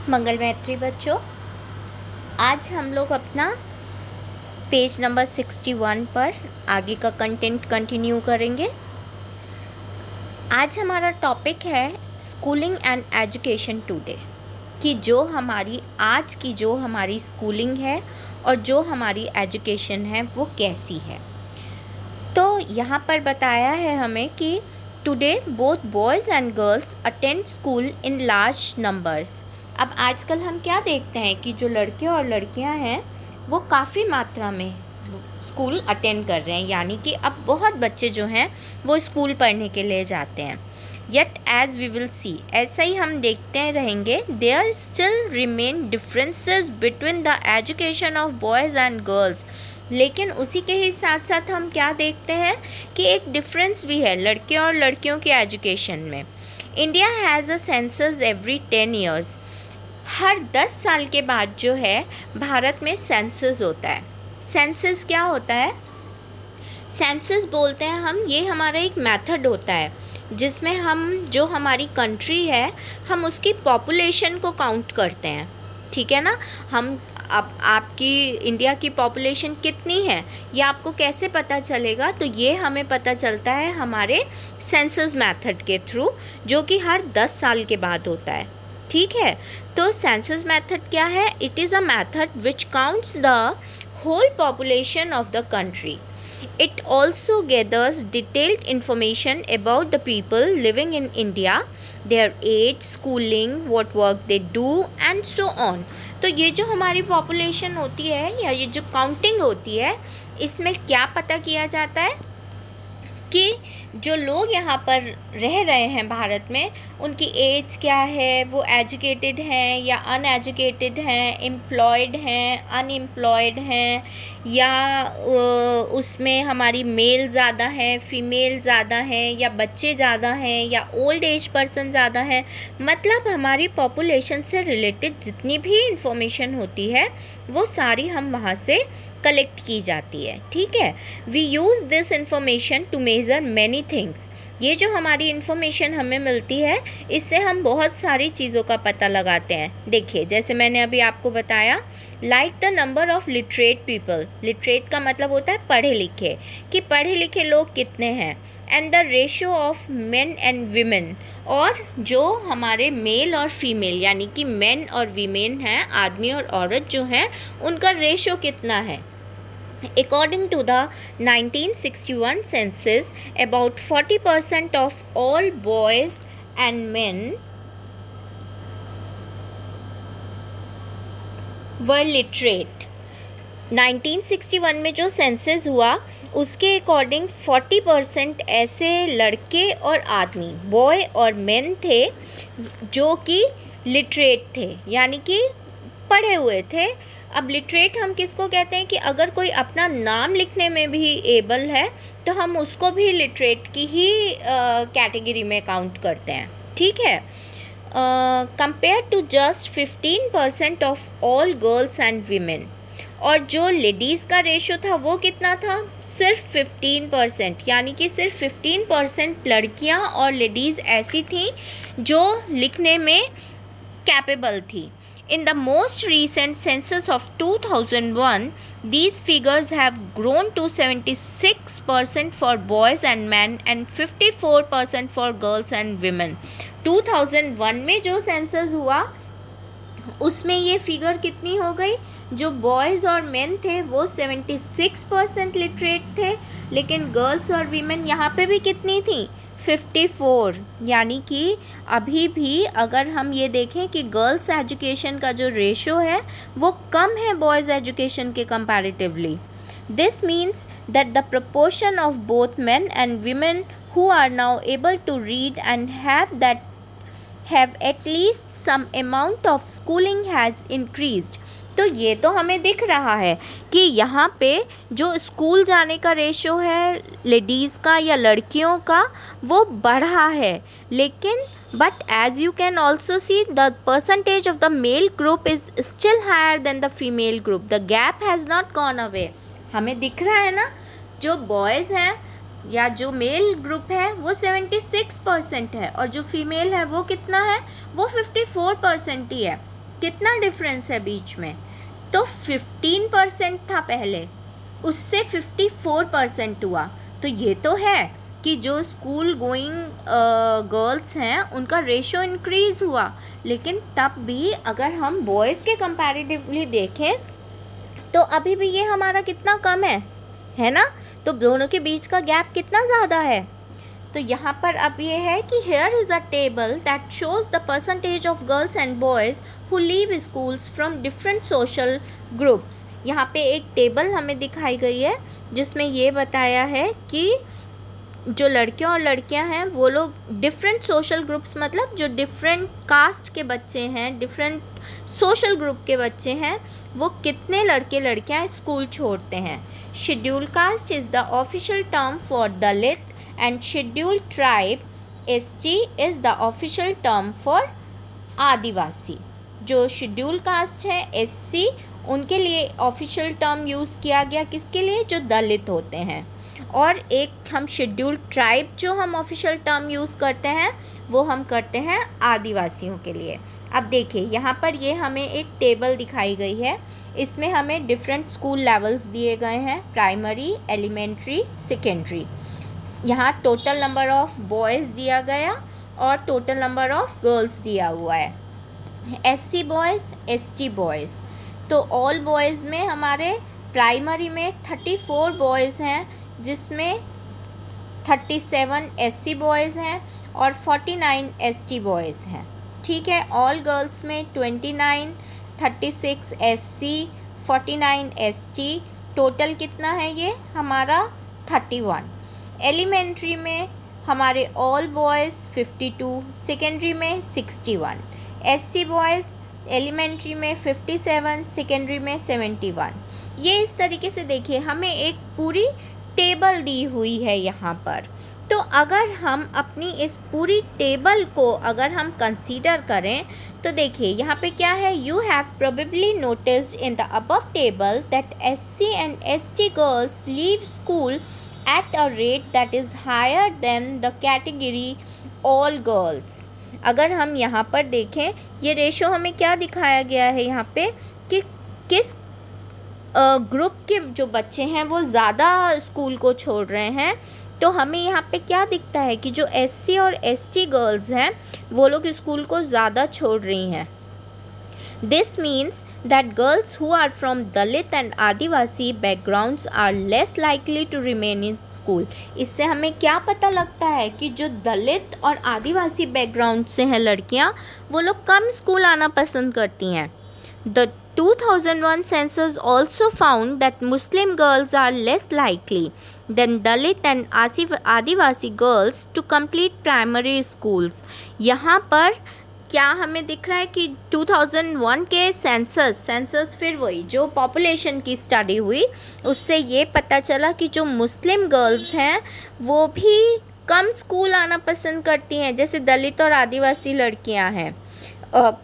मंगल मैत्री बच्चों, आज हम लोग अपना पेज नंबर 61 पर आगे का कंटेंट कंटिन्यू करेंगे। आज हमारा टॉपिक है स्कूलिंग एंड एजुकेशन टुडे, कि जो हमारी स्कूलिंग है और जो हमारी एजुकेशन है वो कैसी है। तो यहाँ पर बताया है हमें कि today both boys and girls attend school in large numbers. अब आजकल हम क्या देखते हैं कि जो लड़के और लड़कियां हैं वो काफ़ी मात्रा में स्कूल अटेंड कर रहे हैं, यानी कि अब बहुत बच्चे जो हैं वो स्कूल पढ़ने के लिए जाते हैं। Yet as we will see, ऐसा ही हम देखते रहेंगे, there still remain differences between the education of boys and girls. लेकिन उसी के ही साथ साथ हम क्या देखते हैं कि एक डिफरेंस भी है लड़के और लड़कियों की एजुकेशन में। India has a census every 10 years. हर 10 साल के बाद जो है भारत में सेंसस होता है। सेंसस क्या होता है? सेंसस बोलते हैं हम, ये हमारा एक मेथड होता है जिसमें हम जो हमारी कंट्री है हम उसकी पॉपुलेशन को काउंट करते हैं, ठीक है ना। हम अब आपकी इंडिया की पॉपुलेशन कितनी है ये आपको कैसे पता चलेगा? तो ये हमें पता चलता है हमारे सेंसस मेथड के थ्रू, जो कि हर 10 साल के बाद होता है, ठीक है। तो सेंसस मेथड क्या है? It is a method which counts the whole population of the country. It also gathers detailed information about the people living in India, their age, schooling, what work they do and so on. तो ये जो हमारी population होती है या ये जो counting होती है, इसमें क्या पता किया जाता है कि जो लोग यहाँ पर रह रहे हैं भारत में, उनकी एज क्या है, वो एजुकेटेड हैं या अनएजुकेटेड हैं, एम्प्लॉयड हैं, अनएम्प्लॉयड हैं, या उसमें हमारी मेल ज़्यादा है, फीमेल ज़्यादा है, या बच्चे ज़्यादा हैं, या ओल्ड एज पर्सन ज़्यादा है। मतलब हमारी पॉपुलेशन से रिलेटेड जितनी भी इंफॉर्मेशन होती है वो सारी हम वहाँ से कलेक्ट की जाती है, ठीक है। We use this information to measure many things. ये जो हमारी इन्फॉर्मेशन हमें मिलती है इससे हम बहुत सारी चीज़ों का पता लगाते हैं। देखिए, जैसे मैंने अभी आपको बताया, like the number of literate people. Literate का मतलब होता है पढ़े लिखे, कि पढ़े लिखे लोग कितने हैं, and the ratio of main and women. और जो हमारे मेल और फीमेल यानी कि मेन और वीमेन हैं, आदमी और औरत जो हैं, उनका रेशियो कितना है। According to the 1961 census, about 40% of all boys and men were literate. 1961 में जो सेंसस हुआ उसके अकॉर्डिंग 40% ऐसे लड़के और आदमी, बॉय और मेन थे जो कि लिटरेट थे, यानी कि पढ़े हुए थे। अब लिटरेट हम किसको कहते हैं कि अगर कोई अपना नाम लिखने में भी एबल है तो हम उसको भी लिटरेट की ही कैटेगरी में काउंट करते हैं, ठीक है। Compare to just 15% of all girls and women. और जो लेडीज़ का रेशो था वो कितना था? सिर्फ 15%, यानी कि सिर्फ 15% लड़कियां और लेडीज़ ऐसी थी जो लिखने में कैपेबल थी। In the most recent census of 2001, these figures have grown to 76% for boys and men and 54% for girls and women. 2001 में जो सेंसस हुआ उसमें ये फिगर कितनी हो गई? जो बॉयज़ और मेन थे वो 76% लिटरेट थे, लेकिन गर्ल्स और वीमेन यहाँ पे भी कितनी थी? 54। यानी कि अभी भी अगर हम ये देखें कि गर्ल्स एजुकेशन का जो रेशो है वो कम है बॉयज़ एजुकेशन के comparatively. This means that the proportion of both men and women who are now able to read and have at least some amount of schooling has increased. तो ये तो हमें दिख रहा है कि यहाँ पे जो स्कूल जाने का रेशो है लेडीज़ का या लड़कियों का वो बढ़ा है, लेकिन but as you can also see the percentage of the male group is still higher than the female group. The gap has not gone away. हमें दिख रहा है ना, जो बॉयज़ हैं या जो मेल ग्रुप है वो 76% है और जो फीमेल है वो कितना है? वो 54% ही है। कितना डिफरेंस है बीच में? तो 15% था पहले, उससे 54% हुआ। तो ये तो है कि जो स्कूल गोइंग गर्ल्स हैं उनका रेशो इंक्रीज़ हुआ, लेकिन तब भी अगर हम बॉयज़ के कंपैरेटिवली देखें तो अभी भी ये हमारा कितना कम है ना? तो दोनों के बीच का गैप कितना ज़्यादा है। तो यहाँ पर अब ये है कि here is a table that shows the percentage of girls and boys who leave schools from different social groups. यहाँ पे एक टेबल हमें दिखाई गई है जिसमें ये बताया है कि जो लड़कियां और लड़कियां हैं वो लोग डिफरेंट सोशल ग्रुप्स, मतलब जो डिफरेंट कास्ट के बच्चे हैं, डिफरेंट सोशल ग्रुप के बच्चे हैं, वो कितने लड़के लड़कियां स्कूल छोड़ते हैं। Schedule caste is the official term for Dalit and schedule tribe ST is the official term for Adivasi. जो शेड्यूल कास्ट है SC, उनके लिए ऑफिशियल टर्म यूज़ किया गया, किसके लिए? जो दलित होते हैं। और एक हम शेड्यूल ट्राइब जो हम ऑफिशियल टर्म यूज़ करते हैं वो हम करते हैं आदिवासियों के लिए। अब देखिए यहाँ पर ये हमें एक टेबल दिखाई गई है, इसमें हमें डिफरेंट स्कूल लेवल्स दिए गए हैं, प्राइमरी, एलिमेंट्री, सेकेंडरी। यहाँ टोटल नंबर ऑफ़ बॉयज़ दिया गया और टोटल नंबर ऑफ़ गर्ल्स दिया हुआ है। SC boys, ST boys. तो ऑल बॉयज़ में हमारे प्राइमरी में 34 बॉयज़ हैं, जिसमें 37 SC बॉयज़ हैं और 49 ST बॉयज़ हैं। ठीक है। ऑल गर्ल्स में 29, 36 SC, 49 ST, टोटल कितना है ये हमारा 31। एलिमेंट्री में हमारे ऑल बॉयज़ 52, सेकेंडरी में 61, SC बॉयज़ एलिमेंट्री में 57, सेकेंडरी में 71। ये इस तरीके से देखिए हमें एक पूरी टेबल दी हुई है यहाँ पर। तो अगर हम अपनी इस पूरी टेबल को अगर हम कंसीडर करें तो देखिए यहाँ पे क्या है, you have probably noticed in the above table that SC and ST girls leave school at a rate that is higher than the category all girls. अगर हम यहाँ पर देखें ये रेशो हमें क्या दिखाया गया है यहाँ पे कि किस ग्रुप के जो बच्चे हैं वो ज़्यादा स्कूल को छोड़ रहे हैं। तो हमें यहाँ पे क्या दिखता है कि जो SC और ST गर्ल्स हैं वो लोग स्कूल को ज़्यादा छोड़ रही हैं। This means that girls who are from Dalit and Adivasi backgrounds are less likely to remain in school. इससे हमें क्या पता लगता है कि जो दलित और आदिवासी बैकग्राउंड से हैं लड़कियां, वो लोग कम स्कूल आना पसंद करती हैं। The 2001 census also found that Muslim girls are less likely than Dalit and Adivasi girls to complete primary schools. यहाँ पर क्या हमें दिख रहा है कि 2001 के सेंसस फिर वही जो पॉपुलेशन की स्टडी हुई उससे ये पता चला कि जो मुस्लिम गर्ल्स हैं वो भी कम स्कूल आना पसंद करती हैं, जैसे दलित और आदिवासी लड़कियां हैं।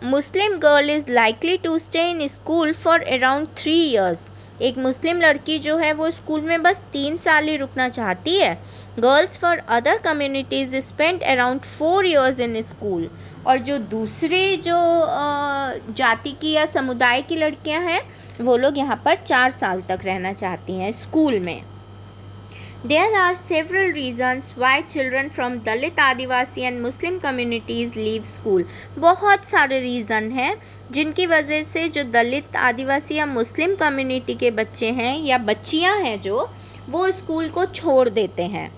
मुस्लिम girl is likely to stay in school for around 3 years। एक मुस्लिम लड़की जो है वो स्कूल में बस 3 साल ही रुकना चाहती है। Girls for other communities spend around 4 years in school. और जो दूसरे जो जाति की या समुदाय की लड़कियां हैं वो लोग यहाँ पर 4 साल तक रहना चाहती हैं स्कूल में। There are several reasons why children from Dalit, Adivasi and Muslim communities leave school। बहुत सारे रीज़न हैं जिनकी वजह से जो दलित, आदिवासी या मुस्लिम कम्युनिटी के बच्चे हैं या बच्चियां हैं जो वो स्कूल को छोड़ देते हैं।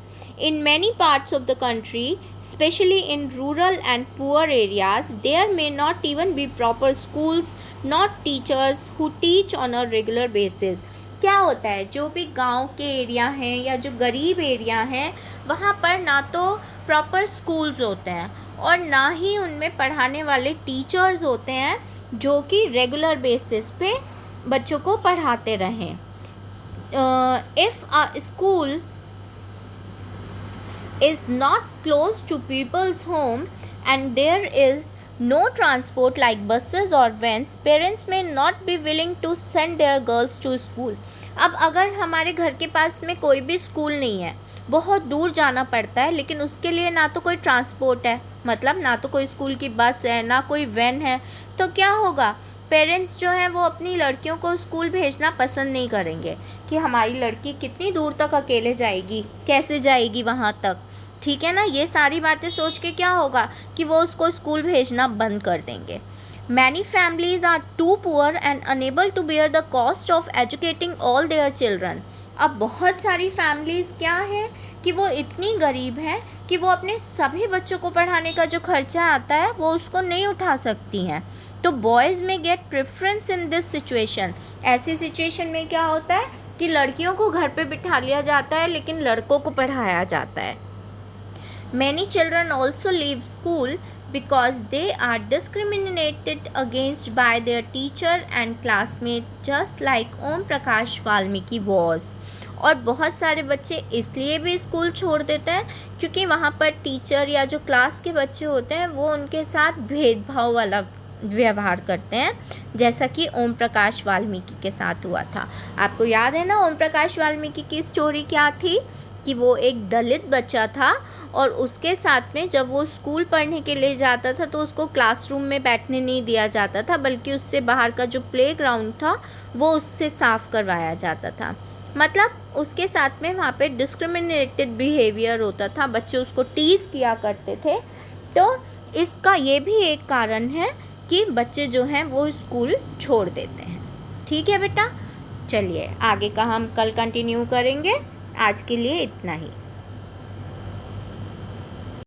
In many parts of the country, especially in rural and poor areas, there may not even be proper schools, not teachers who teach on a regular basis। क्या होता है, जो भी गांव के एरिया हैं या जो गरीब एरिया हैं वहाँ पर ना तो प्रॉपर स्कूल्स होते हैं और ना ही उनमें पढ़ाने वाले टीचर्स होते हैं जो कि रेगुलर बेसिस पे बच्चों को पढ़ाते रहें। If a school is not close to people's home and there is no transport like buses or vans, parents may not be willing to send their girls to school। अब अगर हमारे घर के पास में कोई भी स्कूल नहीं है, बहुत दूर जाना पड़ता है, लेकिन उसके लिए ना तो कोई ट्रांसपोर्ट है, मतलब ना तो कोई स्कूल की बस है ना कोई वैन है, तो क्या होगा, पेरेंट्स जो हैं वो अपनी लड़कियों को स्कूल भेजना पसंद नहीं करेंगे कि हमारी लड़की कितनी दूर तक अकेले जाएगी, कैसे जाएगी वहाँ तक, ठीक है ना। ये सारी बातें सोच के क्या होगा कि वो उसको स्कूल भेजना बंद कर देंगे। Many families are too poor and unable to bear the cost of educating all their children. अब बहुत सारी फैमिलीज़ क्या है कि वो इतनी गरीब हैं कि वो अपने सभी बच्चों को पढ़ाने का जो खर्चा आता है वो उसको नहीं उठा सकती हैं। तो बॉयज़ में get preference in this situation. ऐसी सिचुएशन में क्या होता है कि लड़कियों को घर पे बिठा लिया जाता है लेकिन लड़कों को पढ़ाया जाता है। Many children also leave school because they are discriminated against by their teacher and classmates, just like Om Prakash Valmiki was. और बहुत सारे बच्चे इसलिए भी स्कूल छोड़ देते हैं क्योंकि वहाँ पर टीचर या जो क्लास के बच्चे होते हैं वो उनके साथ भेदभाव वाला व्यवहार करते हैं, जैसा कि ओम प्रकाश वाल्मीकि के साथ हुआ था। आपको याद है ना ओम प्रकाश वाल्मीकि की स्टोरी क्या थी कि वो एक दलित बच्चा था और उसके साथ में जब वो स्कूल पढ़ने के लिए जाता था तो उसको क्लासरूम में बैठने नहीं दिया जाता था, बल्कि उससे बाहर का जो प्लेग्राउंड था वो उससे साफ़ करवाया जाता था। मतलब उसके साथ में वहाँ पे डिस्क्रिमिनेटेड बिहेवियर होता था, बच्चे उसको टीज़ किया करते थे। तो इसका ये भी एक कारण है कि बच्चे जो हैं वो स्कूल छोड़ देते हैं। ठीक है बेटा, चलिए आगे का हम कल कंटिन्यू करेंगे। आज के लिए इतना ही।